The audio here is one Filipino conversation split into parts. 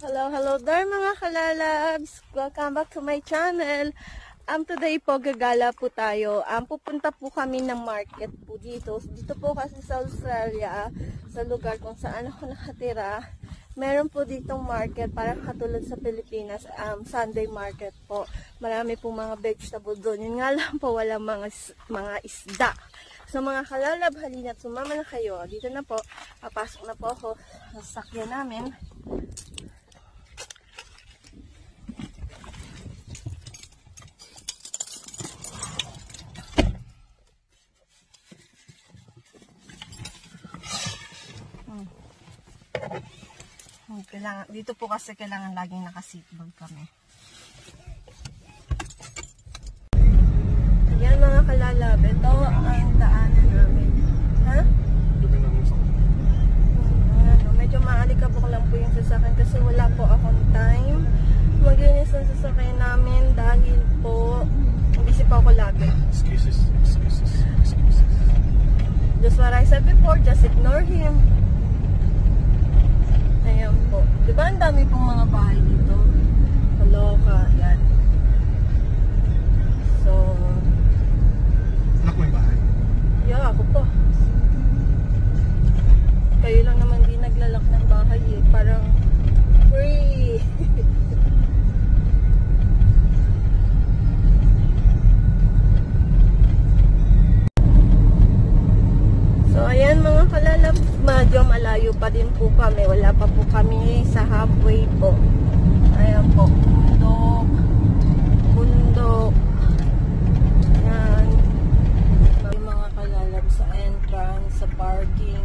Hello there mga kalalabs! Welcome back to my channel. Today po gagala po tayo. Pupunta po kami ng market po dito. Dito po kasi sa Australia, sa lugar kung saan ako nakatira, meron po ditong market parang katulad sa Pilipinas, Sunday market po. Marami po mga vegetable doon. Yun nga lang po, walang mga isda. So mga kalalab, halina at sumama na kayo. Dito na po, papasok na po ako sa sakyan namin. Dito po kasi kailangan laging naka-seatbelt kami. Ayan mga kalalab, ito ang daanan namin. Ha? Medyo maalikabok lang po yung sasakyan kasi wala po akong time maglinis ng sasakyan namin dahil po busy pa ako lagi. Excuses. Just what I said before, just ignore him. Ayan po. Diba ang dami pong mga bahay dito? Kaloka. Yan. So, anak mo yung bahay? yeah, ako po. Kayo lang naman di naglalak ng bahay eh. Parang free. So, ayan mga kalalab, medyo malayo pa din po kami. Wala pa po kami sa halfway po. Ayan po, bundok. Ayan. Mga kalalab sa entrance, sa parking.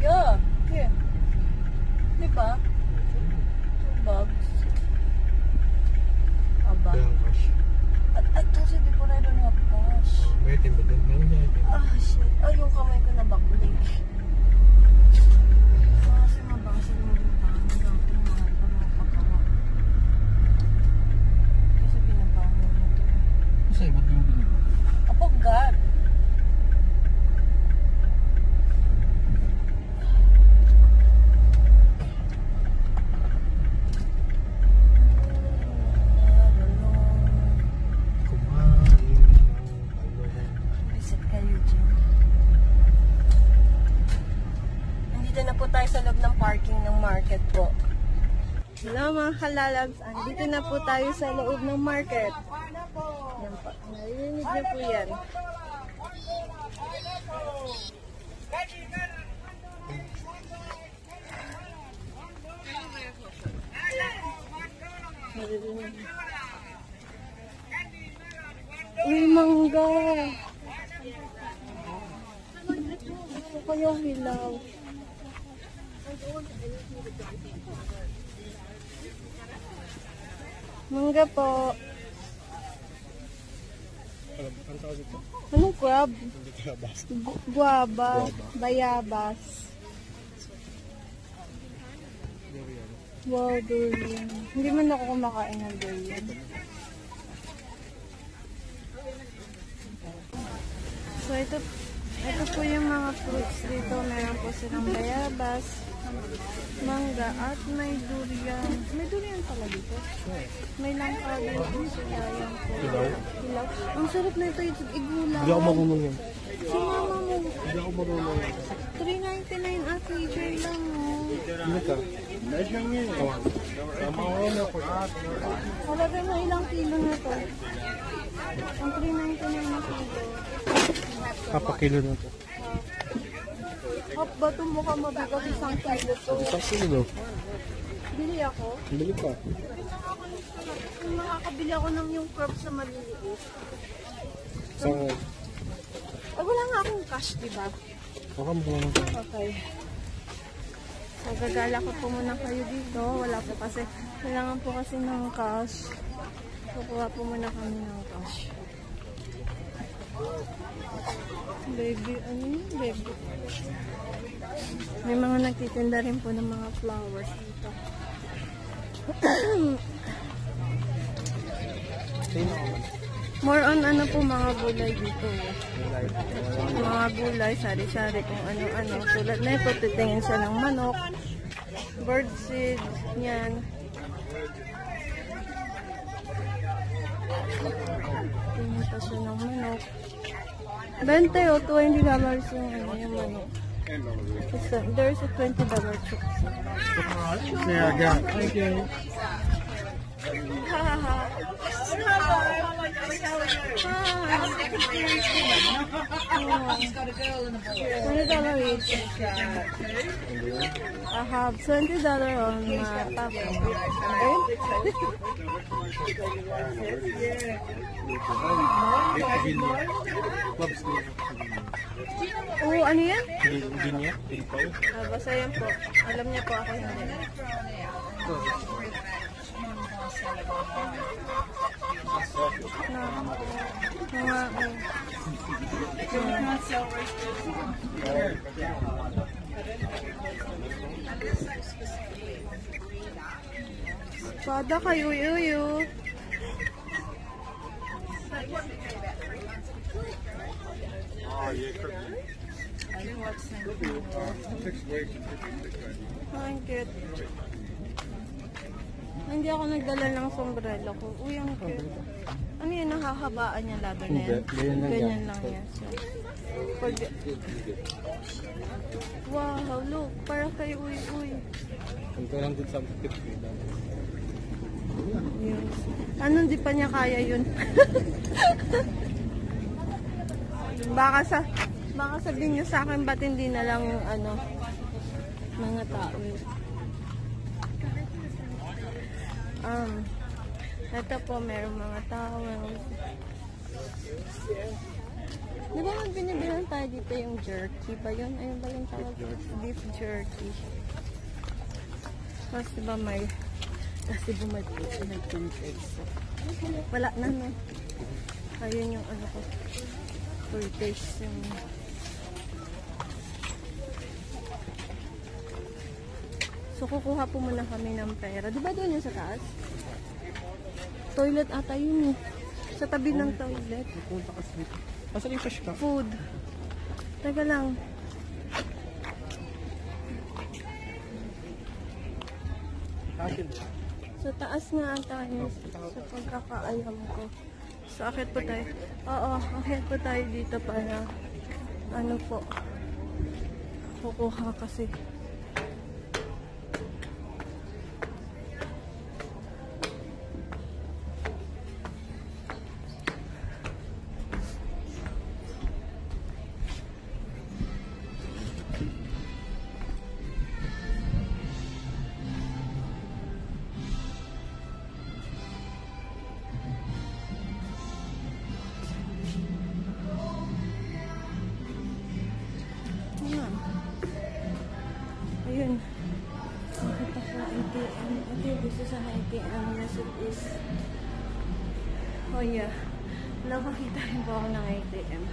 Yeah, here. Diba? 2 bags. Aba. At kasi di po na doon nga cash. May timba din. Shit. Yung kamay ko na bakuli. Kasi mabasag mo yung tangan natin mga pagkawa. Kasi binabangon mo ito. Kasi ba't yung binaba? Apo, God. Nandito na po tayo sa loob ng parking ng market po. Hello mga kalalabs, andito na po tayo sa loob ng market. Yan po, narinig niyo po yan. Uy, mangga! Ano kayong hilaw? Mangga po. Ang tawag ito? Anong crab? Bayabas. Guava. Bayabas. Wow, durian. Hindi man ako kumakain ng durian. So, ito po yung mga fruits dito. Meron po silang bayabas, mangga, at may durian. May durian pala dito. May langka din po sila. Yan po. lang. Ang sarap na ito yung igula. Hindi ako marunong yan. Si mama mo. Hindi ako marunong yan. 3.99 at KJ lang, oh. Ano ka? Tama ko na ako. Halaga na ilang kilo na to. Ang 3.99 na kilo. Kapakilo na to. Hop ba ito mukhang mabigat isang kilo to? Isang kilo daw. Bili ako. Bili ka. Kung makakabili ako ng yung crops na maliliit. Isang... Ay, wala nga akong cash, diba? Baka mo lang ito. Okay. So, gagala ko po muna kayo dito. Wala po kasi, kailangan po kasi ng cash. Kukuha po muna kami ng cash. Baby, ano yun? Baby. May mga nagtitinda rin po ng mga flowers dito. More on ano po mga gulay dito. Mga gulay, sari-sari kung ano-ano. Tulad na ito, titingin siya ng manok, bird seed, yan. Tingin pa siya ng manok. 20 o $20 yung, ano, yung manok. There's a $20 chip. Yeah, I got it. Thank you. $20 each. I have $20 on my pocket. Oh, ano yan? Hindi niya? Basta yan po. Alam niya po ako hindi. Pada kayo, yuyu. Ang cute. Hindi ako nagdala ng sombrero ko. Uy, ang cute. Ano yun, nakahabaan niya laban na yan? Hindi, ganyan lang Ganyan lang yan. So, wow, look. Para kay uy. Ang 200 something. Yun. Ano, di pa niya kaya yun? Baka sabihin niyo sa akin, ba't hindi na lang, ano, mga tao. Ito po, merong mga tao. Di ba binibilang tayo dito yung jerky ba yun? Ayun ba yung tawag? Beef jerky. Tapos diba may wala na, no? Ayun yung ano ko. Full taste yung... So, kukuha po muna kami ng pera. Di ba doon yung sa taas? Toilet ata yun eh. Sa tabi ng toilet. Punta ka sa dito. Asan yung cash ka? Food. Teka lang. Akin. Sa taas nga tayo sa pagkakaalam ko. So, akit po tayo. Oo, akit po tayo dito para ano po. Kukuha kasi. Ayun. Nakita ko ATM. Okay, gusto sa ATM. Yes, it is. Oh, yeah. Nakakita rin po ako ng ATM.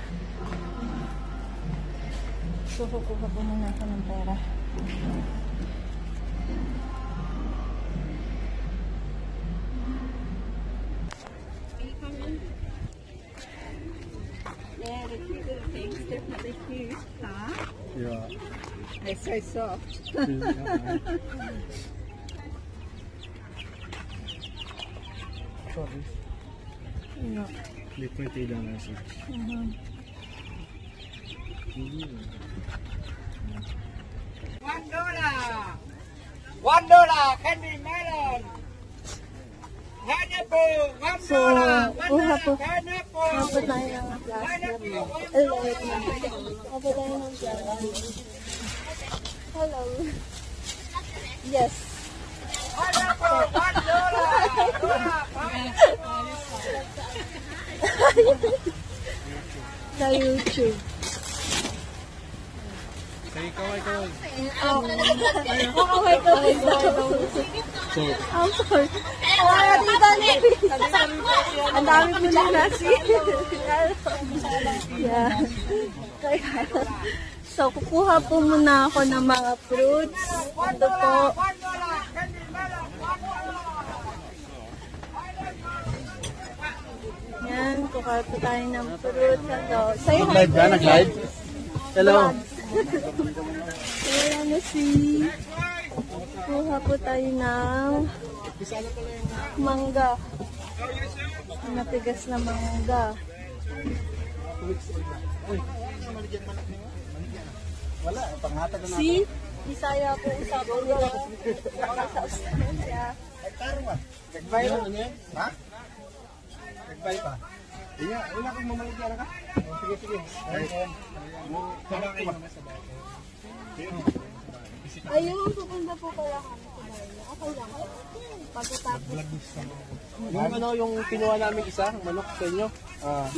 So, kukuha po muna ako ng pera. Yeah, the cute little things. Definitely cute. Huh? Yeah. They're so soft. Sorry. No. May pretty lang na siya. $1 candy melon. Pineapple, So, kuha po tayo ng plastic. Kuha po tayo ng plastic. Hello. Yes. Sa YouTube. Say kaway. Kaway. So, I'm sorry. Ang dami ko na nasi. Yeah. So, kukuha po muna ako ng mga fruits. Ito po. Yan, kukuha po tayo ng fruits. Say hi. nag-live ka? Nag-live? Hello. Ayan na si. Kuha po tayo ng mangga. Napigas na mangga. Wala, panghatag na Si, Bisaya po usapan nila. Sa Australia. Nagbay na niya? Ha? Nagbay pa? Iya, wala kang mamaligyan ka? Sige. Ayun, pupunta po pala kami sa bayan. Okay lang. Pagkatapos. Yung kinuha namin isa, manok sa inyo.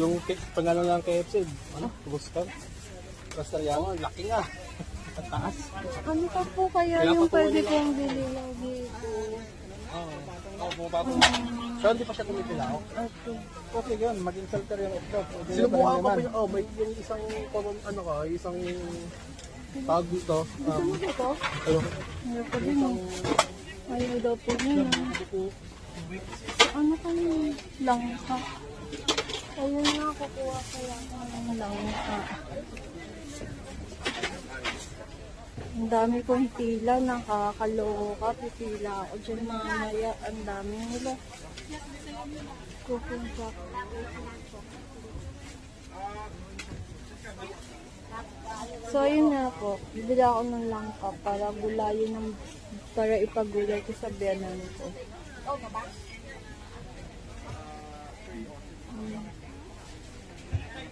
Yung pangalan ng KFC, tubos ka. Rastariano, laki nga. Ang taas. Ano pa po kaya yung pwede kong bili lang dito? So, hindi pa siya tumipila ako? Okay. Okay yun, maging filter yung ito. Sinubukan ko pa yun. May yung isang, isang tawag dito. Gusto mo dito? Ayaw ko din. Ayaw daw po yun. Ano kayo? Langka. Ayun nga, kukuha ko lang ng langka. Ang dami kong pila, nakakaloka. Pipila ako dyan mamaya. Ang dami nila. Cooking jack. So, ayun nga po. Bibili ako ng langka para gulayin ng, para ipagulay ko sa biyanan ko.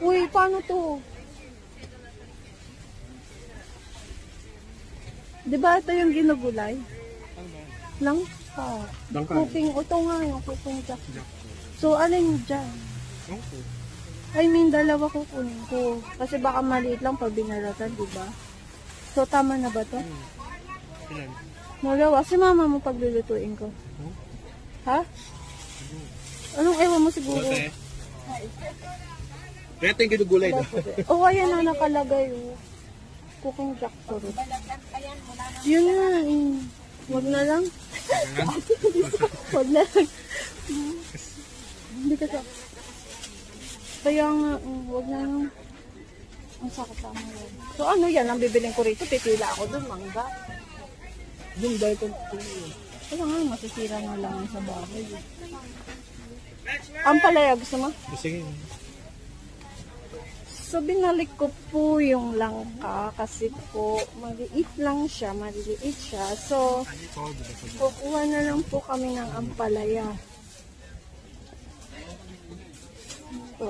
Uy, paano to? Di ba ito yung ginugulay? Langka. Langka. Cooking, ito nga yung cooking jack. So, alin dyan? I mean, dalawa kukunin ko. Kasi baka maliit lang pag binaratan, di ba? So, tama na ba to? Magawa. Si mama mo paglulutuin ko. Ha? Anong ewan mo siguro? Kaya ito yung ginugulay na. Oh, ayan na nakalagay. Oh. Cooking jack to. Yun na. Wag na lang. Wag na lang. Hindi ka sa... Kaya nga, wag na lang. Ang sakit tama yan. So ano yan, ang bibiling ko rito, pipila ako dun, mangga. Yung dahil kung Kaya nga, masisira na lang sa bahay. Ang palaya, gusto mo? sige. So, binalik ko po yung langka kasi po, maliit lang siya, maliliit siya. So, kukuha na lang po kami ng ampalaya. Ito.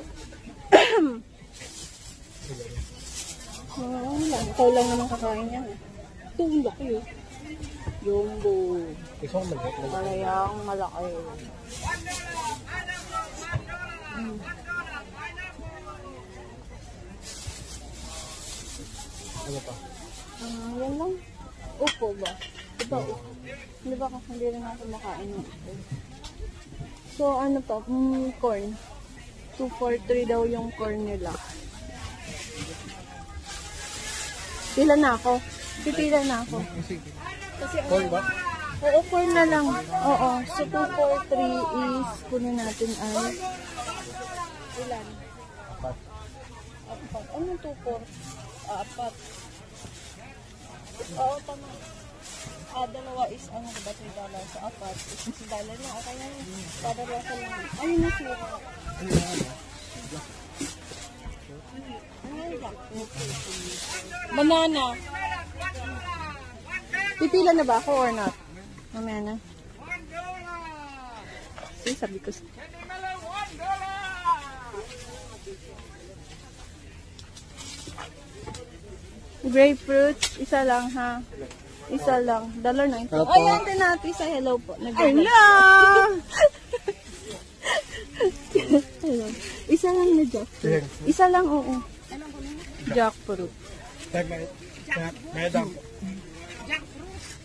Ikaw lang naman kakain yan. Ito, ang laki eh. Jumbo. Gusto ko maliit. Malayang malaki. Ano pa? Yan lang. Upo ba? Diba upo? Di ba kasi hindi rin ako makain ng upo? So ano pa? Corn. 243 daw yung corn nila. Pila na ako. Pipila na ako. Sige. Kasi Corn ba? Oo, corn na lang. Oo. So 243 is kunin natin ay ilan? Apat. Apat. Anong 24? Apat. Oo, tama. Dalawa is ano ba $3 sa apat. $6 na. Okay na. Padalawa lang. Ayun na sila. Ano na ano? Banana. Pipila na ba ako or not? Mamaya na. See, sabi ko. Grapefruit, isa lang ha. Isa lang. $1.90. Ayan, tinati sa hello po. Hello! Hello. Isa lang na jackfruit. Isa lang, oo. Jackfruit.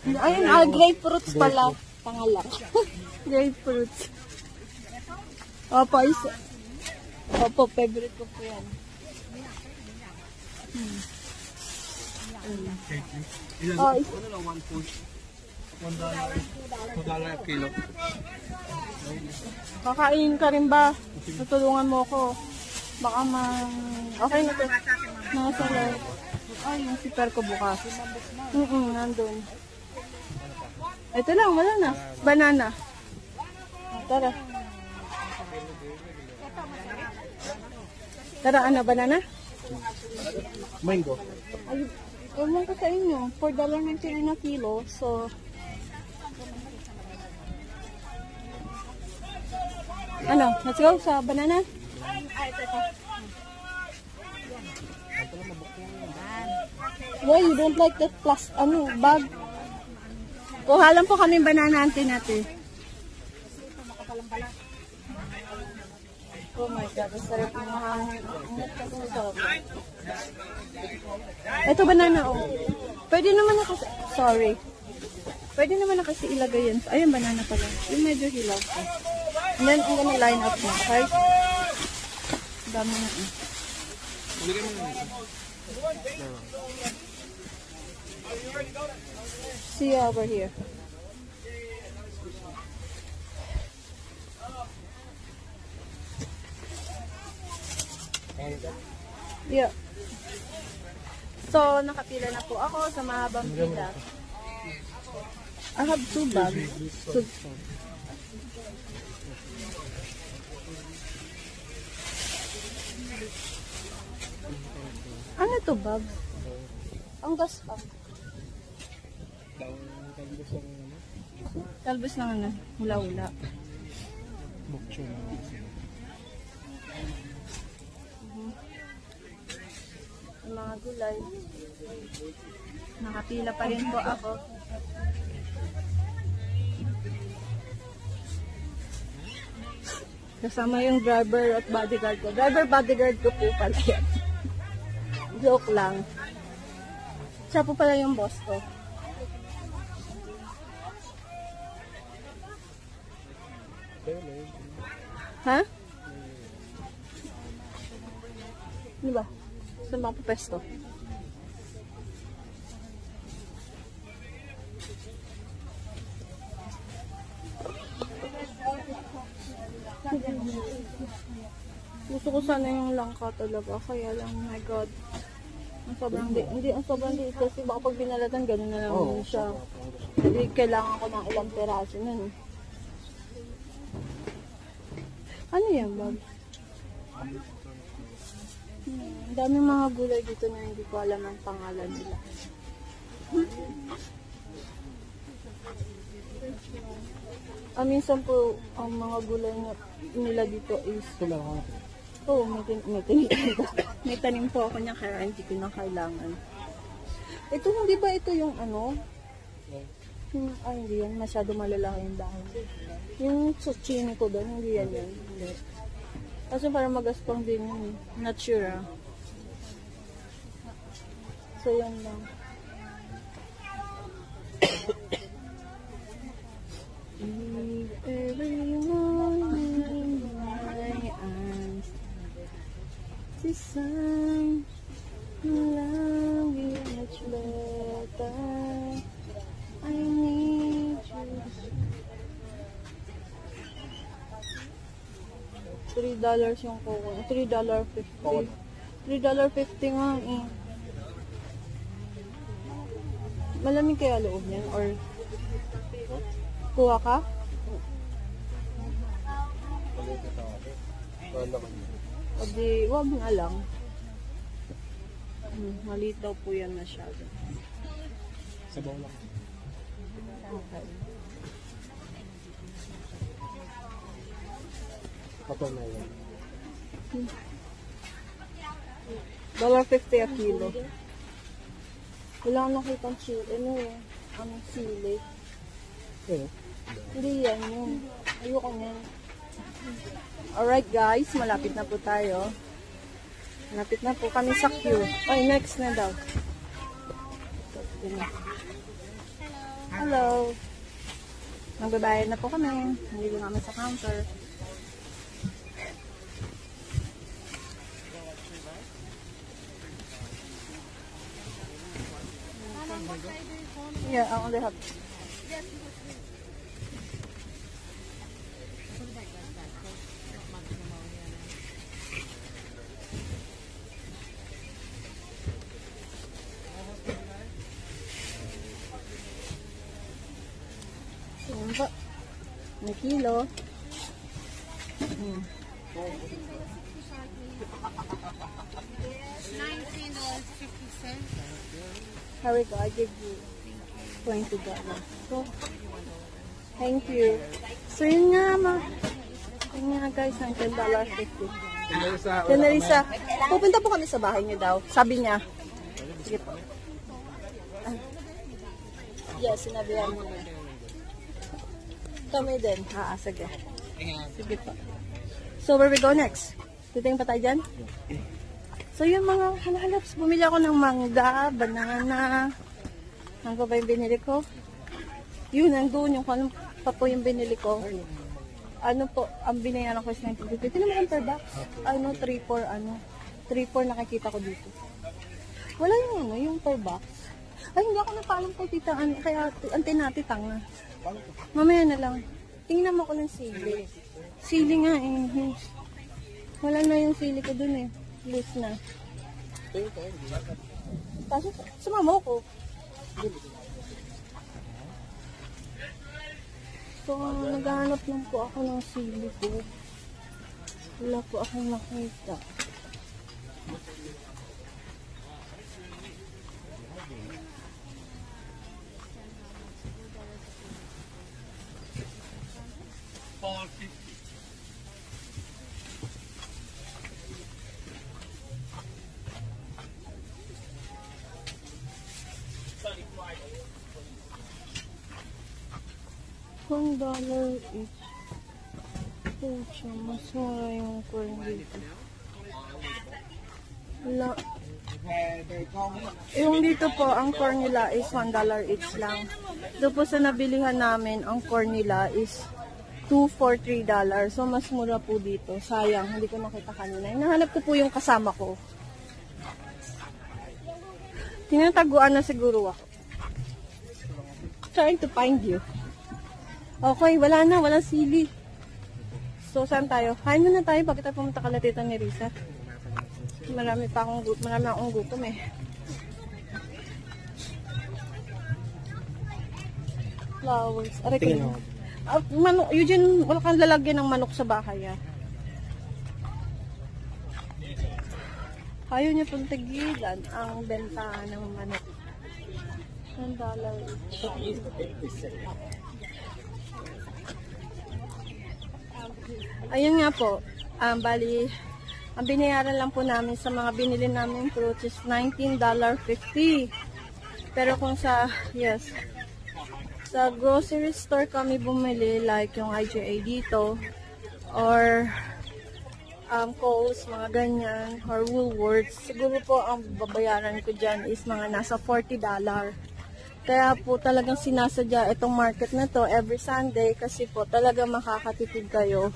Ayun, grapefruits pala. Pangalak. Grapefruits. Opo, isa. Opo, favorite ko po yan. Oh, isa. $1 a kilo. Kakain ka rin ba? Tutulungan mo ako. Baka okay na to. Nasa live. Ay, yung sipar ko bukas. Nandun. Ito lang, wala na. Banana. Tara. Tara, ano, banana? Mango. Ay, ewan ko sa inyo. $4.99 na kilo. So, ano, let's go sa banana. Why you don't like that bag? Kuha lang po kami banana natin. Oh my God, ang sarap ng mahangin. Ito banana, oh. Pwede naman na kasi, sorry. Pwede naman na kasi ilagay yan. Ayun, banana pala. Yung medyo hilaw ko. And then, I'm gonna line up na, okay? Dami na, eh. See you over here. Yeah. So, nakapila na po ako sa mahabang pila. I have 2 bags. Ano to, bag? Ang gas pa. Talbos lang ano. Hula-hula. Mga gulay. Nakapila pa rin po ako. Kasama yung driver at bodyguard ko. Bodyguard ko po pala yan. Joke lang. Siya po pala yung boss ko. Ha? Ano ba? Saan ba ako pesto? Gusto ko sana yung langka talaga. Kaya lang, oh my God. Ang sobrang liit kasi baka pag binalatan, gano'n na lang siya. Hindi kailangan ko ng ilang peraso nun. Ano yan, bag? Ang daming mga gulay dito na hindi ko alam ang pangalan nila. Minsan po, ang mga gulay nila dito is... Oo, may tanim po ako niya kaya hindi ko na kailangan. Ito, hindi ba ito yung ano? Hindi yan. Masyado malalaki yung dahon. Yung zucchini ko doon, hindi yan yan. Hindi. Kasi parang magaspang din yun. Not sure ah. So, yan lang. If everyone in my eyes the sun love you much better. I need you. $3 yung coco. $3.50. $3.50 nga eh. Malamig kaya loob niyan or kuha ka? O di, wag nga lang. Maliit daw po yan masyado. Sabaw lang. Okay. Patol na yun. $1.50 a kilo. Wala akong nakitang chili. Ano yun? Anong sili? Hindi yan yun. Ayoko niyan. Alright guys, malapit na po tayo. Malapit na po kami sa queue. Ay, next na daw. Hello. Magbabayad na po kami. Hindi lang kami sa counter. Yeah, I only have. Yan po. May kilo. $19.50. Here we go. I give you $20. So, thank you. So, yun nga, yun nga guys, ng $10.50. Yan na Lisa. Pupunta po kami sa bahay niyo daw. Sabi niya. Sige po. Yes, sinabihan mo na. Kami din. Sige. Sige po. So, where we go next? Titingin pa tayo dyan? So, yung mga halalaps, bumili ako ng mangga, banana. Ano pa ba yung binili ko? Yun, nandun yung kung ano pa po yung binili ko. Ano po, ang binayaran ko is 1950. Tinan mo kung per box. Ano, 3-4 nakikita ko dito. Wala yung ano, yung per box. Ay, hindi ako napaalam po tita. Kaya, antinati tanga. Mamaya na lang. Tingnan mo ko ng sili. Sili nga eh. Wala na yung sili ko dun eh. Loose na. Kasi, sumama ko. So, naghahanap lang po ako ng sili ko. Wala po akong nakita. $1 each. Pucha, mas mura yung corn dito. Wala. Yung dito po, ang corn nila is $1 each lang. Doon po sa nabilihan namin, ang corn nila is $2 for $3. So, mas mura po dito. Sayang, hindi ko nakita kanina. Hinahanap ko po yung kasama ko. Tinataguan na siguro ako. Trying to find you. Okay, wala na. Walang sili. So, saan tayo? Kain muna tayo pag tayo pumunta kala tita ni Risa. Marami akong gutom eh. Flowers. Aray ko. Manok, Eugene, wala kang lalagyan ng manok sa bahay ah. Ayaw niya pong tigilan ang benta ng manok. $1 each. Ayun nga po, bali, ang binayaran lang po namin sa mga binili namin fruits is $19.50. Pero kung sa grocery store kami bumili, like yung IGA dito, or Coles, mga ganyan, or Woolworths, siguro po ang babayaran ko dyan is mga nasa $40. Kaya po talagang sinasadya itong market na to every Sunday kasi po talagang makakatipid kayo.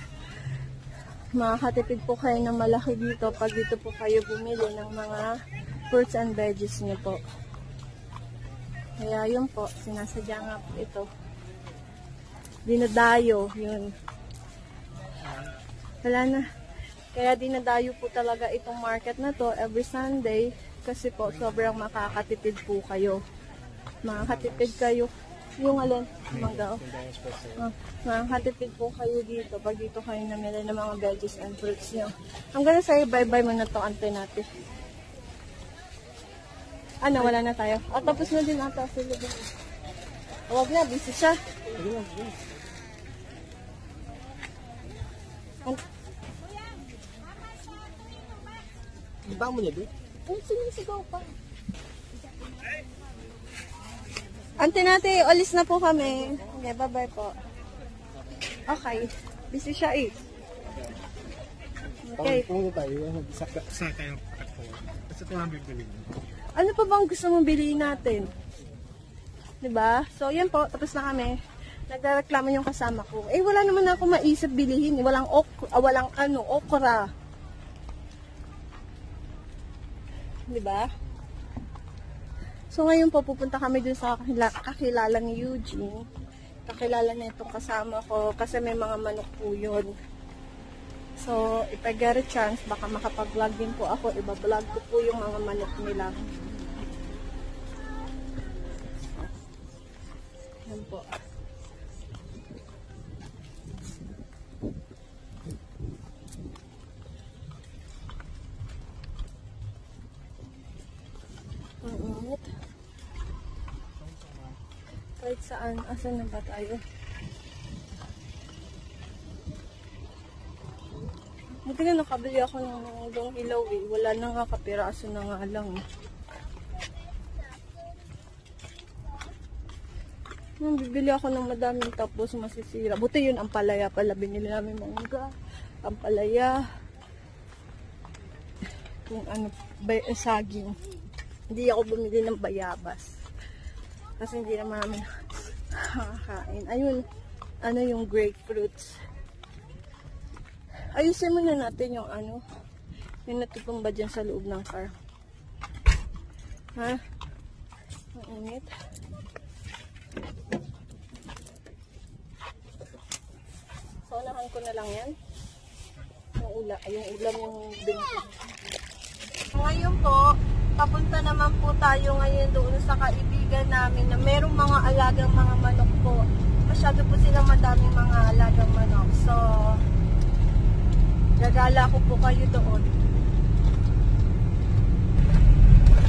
Makakatipid po kayo ng malaki dito pag dito po kayo bumili ng mga fruits and veggies nyo po. Kaya yun po, sinasadya nga po ito. Dinadayo, yun. Wala na. Kaya dinadayo po talaga itong market na to every Sunday kasi po sobrang makakatipid po kayo. Makakatipid kayo. Yung alin, mangga. Makakatipid po kayo dito pag dito kayo namili ng mga veggies and fruits nyo. I'm gonna say bye-bye muna to, antay natin. Ano, wala na tayo. At tapos na din ata sila din. Huwag na, busy siya. Sige na, sige. Iba mo niya, di? Ay, sinisigaw pa. Ante natin, alis na po kami. Okay, bye-bye po. Okay. Busy siya eh. Okay. Kung tayo, sa tayo patakbo. Kasi ito ang bibili. Ano pa bang gusto mong bilhin natin? 'Di ba? So, yan po. Tapos na kami. Nagreklamo yung kasama ko. Eh, wala naman ako maisip bilhin. Walang okra. 'Di ba? So, ngayon po, pupunta kami dun sa kakilala ni Eugene. Kakilala na itong kasama ko kasi may mga manok po yun. So, if I get a chance, baka makapag-vlog din po ako. Iba-vlog ko po yung mga manok nila. Yan po. Ang init. Kahit saan. Asan na ba tayo? Buti na nakabili ako ng ilaw eh. Wala na nga kapiraso na nga lang. Bibili ako ng madaming tapos masisira. Buti yun ang palaya pala. Binili namin mangga. Ang palaya. Kung ano, saging. Hindi ako bumili ng bayabas. Kasi hindi naman namin nakakain. Ayun, ano yung grapefruits. Ayusin muna natin yung ano, yung natutong ba dyan sa loob ng car. Ha? Ang init. So, unahan ko na lang yan. Yung ulam yung binili. Ngayon po, papunta naman po tayo ngayon doon sa kaibigan namin na merong mga alagang mga manok po. Masyado po silang madaming mga alagang manok. So, gagala ko po kayo doon.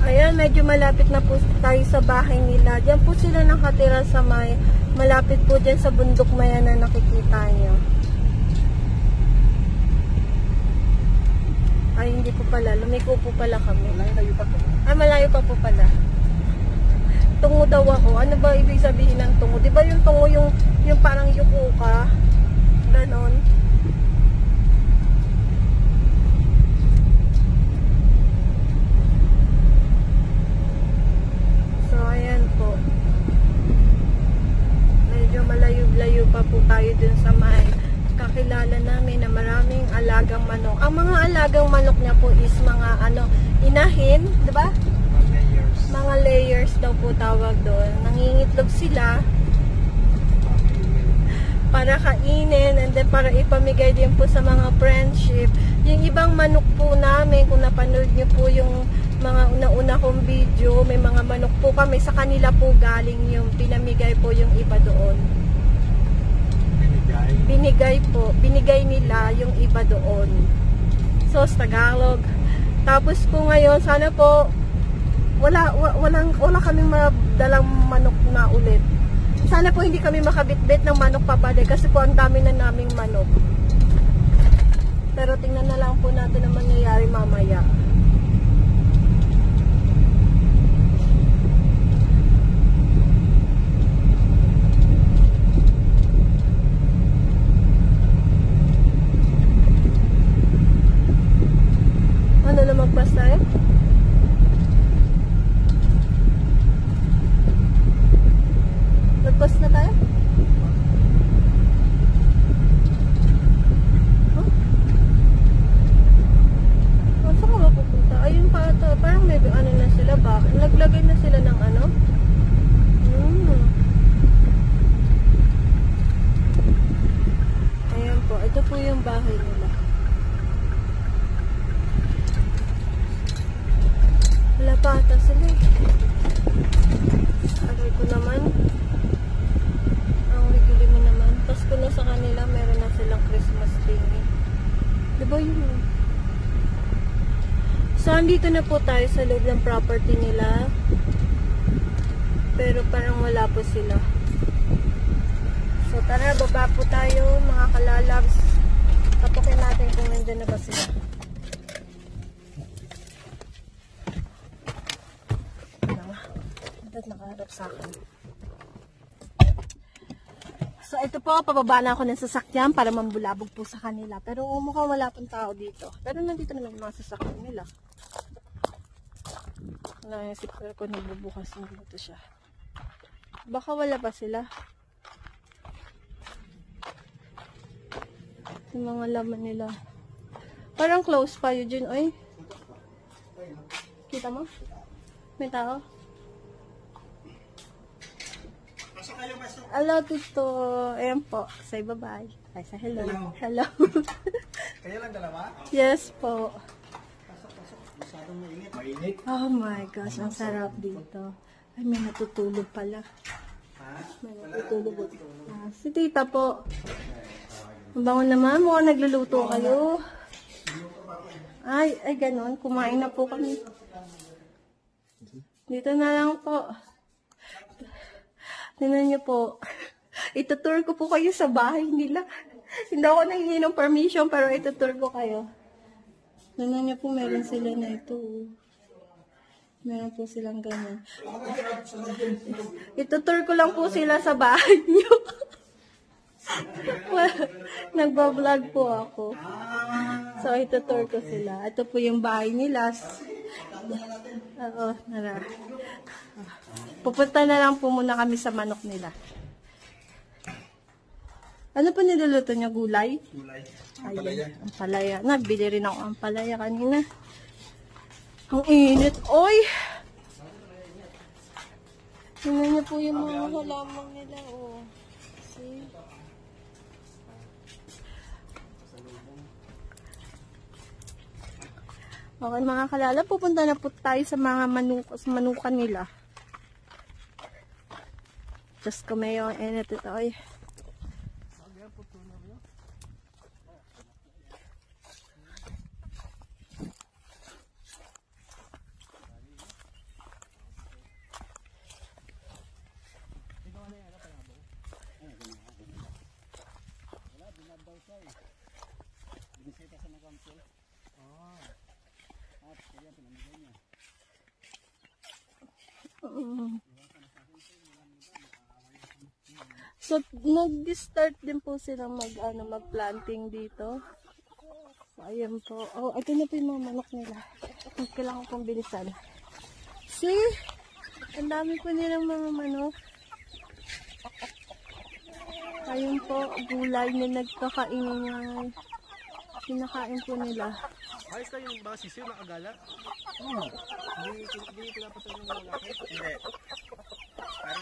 Ayan, medyo malapit na po tayo sa bahay nila. Diyan po sila nakatira sa malapit po dyan sa bundok maya na nakikita nyo. Ay, hindi po pala. Lumiko po pala kami. Malayo pa po. Ah, malayo pa po pala. Tungo daw ako. Ano ba ibig sabihin ng tungo? Di ba yung tungo yung parang yuko ka? Ganon. So, ayan po. Medyo malayo-layo pa po tayo dun sa kakilala namin na maraming alagang manok. Ang mga alagang manok niya po is mga inahin, 'di ba? Mga layers daw po tawag doon. Nangingitlog sila para kainin and then para ipamigay din po sa mga friendship. Yung ibang manok po namin, kung napanood niyo po yung mga una-una kong video, may mga manok po kami, sa kanila po galing yung pinamigay po yung iba doon. Binigay nila yung iba doon. So, sa Tagalog. Tapos po ngayon, sana po wala kaming madalang manok na ulit. Sana po hindi kami makabitbit ng manok papade kasi po ang dami na naming manok. Pero tingnan na lang po natin ang mangyayari mamaya. Ano na magpas tayo? Magpas na tayo? Huh? Saan ka ba pupunta? Ayun pa ito. Parang may ano na sila ba? Naglagay na sila ng ano? Ayan po. Ito po yung bahay nila. Wala pa ata sila. Aray ko naman. Ang ligili mo naman. Pasko na sa kanila, meron na silang Christmas tree. Diba yun? So, andito na po tayo sa loob ng property nila. Pero parang wala po sila. So, tara, baba po tayo, mga kalalabs. Tapukin natin kung nandun na ba sila. Ba't nakaharap sa akin? So, ito po, pababa na ako ng sasakyan para mambulabog po sa kanila. Pero mukhang wala pong tao dito. Pero nandito naman yung mga sasakyan nila. Wala yung zipper ko, nagbubukas ng dito siya. Baka wala pa sila. Yung mga laman nila. Parang close pa yun dyan, oy. Kita mo? May tao? Hello, Tito. Ayan po. Say bye-bye. Ay, say hello. Hello. Kaya lang dalawa? Yes po. Masyadong mainit. Oh my gosh, ang sarap dito. Ay, may natutulog pala. May natutulog. Si Tita po. Ang bango naman. Mukhang nagluluto kayo. Ay, ganon. Kumain na po kami. Dito na lang po. Tingnan niyo po. Itutour ko po kayo sa bahay nila. Hindi ako nanghingi ng permission, pero itutour ko kayo. Tingnan niyo po, meron sila na ito. Meron po silang ganyan. Itutour ko lang po sila sa bahay niyo. Nagbablog po ako. So, itutour ko sila. Ito po yung bahay nila. Oo, nara. Pupunta na lang po muna kami sa manok nila. Ano po niluluto niya? Gulay? Gulay. Ayun, ampalaya. Nabili rin ako ampalaya kanina. Ang init. Oy! Tingnan niyo po yung mga halaman nila. Oh. See? Okay mga kalala, pupunta na po tayo sa mga manukan nila. Just kumayo ang init ito ay. So, nag-start din po sila mag-planting dito. So, ayan po. Oh, ito na po yung mga manok nila. Kailangan kong bilisan. See? Ang dami po nilang mga manok. Ayun po, gulay na nagkakaingay. Kinakain po nila. Ayos na yung mga sisiw na agala? Oo. Hindi pinapatay ng lalaki? Hindi.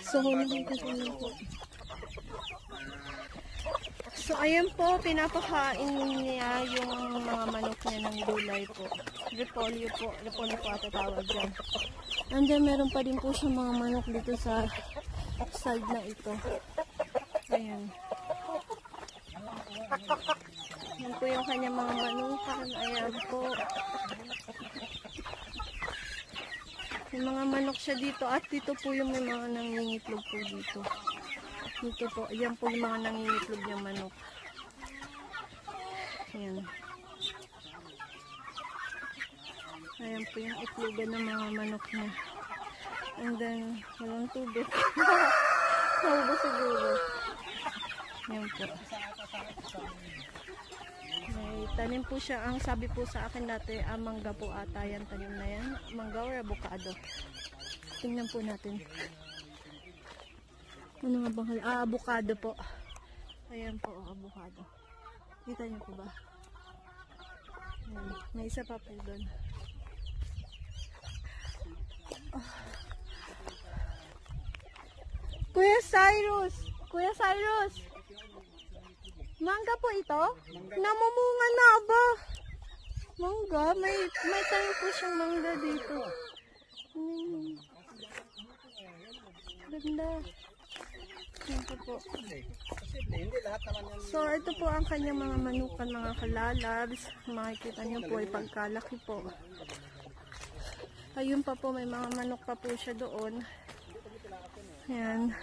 So, hindi ko po. So, ayan po, pinapakain niya yung mga manok niya ng gulay po. Repolyo po. Repolyo po ata tawag dyan. And then, meron pa din po siya mga manok dito sa side na ito. Ayan. Yan po yung kanyang mga manukan. Ayan po. Yung mga manok siya dito. At dito po yung may mga nangingitlog po dito. Dito po. Ayan po yung mga nangingitlog ng manok. Ayan. Ayan po yung itlogan ng mga manok niya. And then, walang tubig. Naubos siguro. Ayan po. May tanim po siya. Ang sabi po sa akin dati, mangga po ata yan. Tanim na yan. Mangga or avocado. Tingnan po natin. Ano nga bang avocado po. Ayan po, avocado. Kita niyo po ba? Ayan. May isa pa po doon. Oh. Kuya Cyrus! Kuya Cyrus! Mangga po ito? Namumunga na ba? Mangga? May tayo po siyang mangga dito. Ganda. Ito po. So, ito po ang kanyang mga manukan, mga kalalabs. Makikita niyo po ay pagkalaki po. Ayun pa po, may mga manok pa po siya doon. Ayan.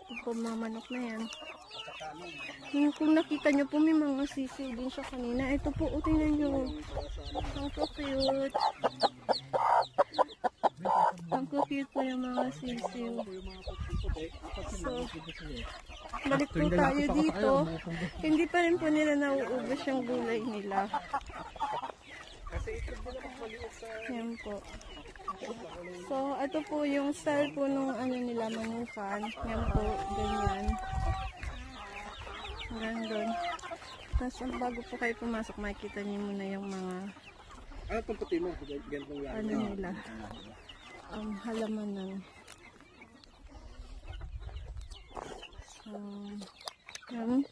Ito po mga manok na yan. Kung nakita nyo po, may mga sisiw din siya kanina. Ito po, tingnan nyo. Ang cute. Ang cute po yung mga sisiw. So, balik po tayo dito. Hindi pa rin po nila nauubos yung gulay nila. Yan po. So, ito po yung style po nung ano nila, manukan. Yan po, ganyan. Gandun. Tapos, bago po kayo pumasok, makikita niyo muna yung mga Ano itong puti mo? Gantong lang. ano nila. Halamanan. So, yan.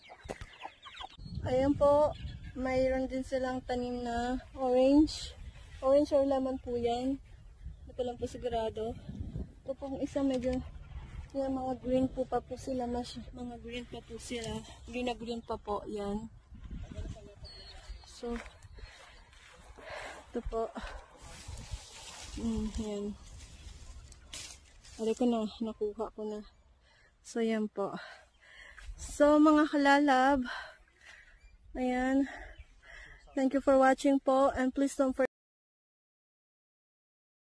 Ayan po, mayroon din silang tanim na orange. Orange or lemon po yan. Hindi ko lang po sigurado. Ito pong isa medyo yung mga green po pa po sila. Mga green pa po sila. Green na green pa po. Yan. So, ito po. Yan. Ari ko na. Nakuha ko na. So, yan po. So, mga kalalab. Ayan. Thank you for watching po. And please don't forget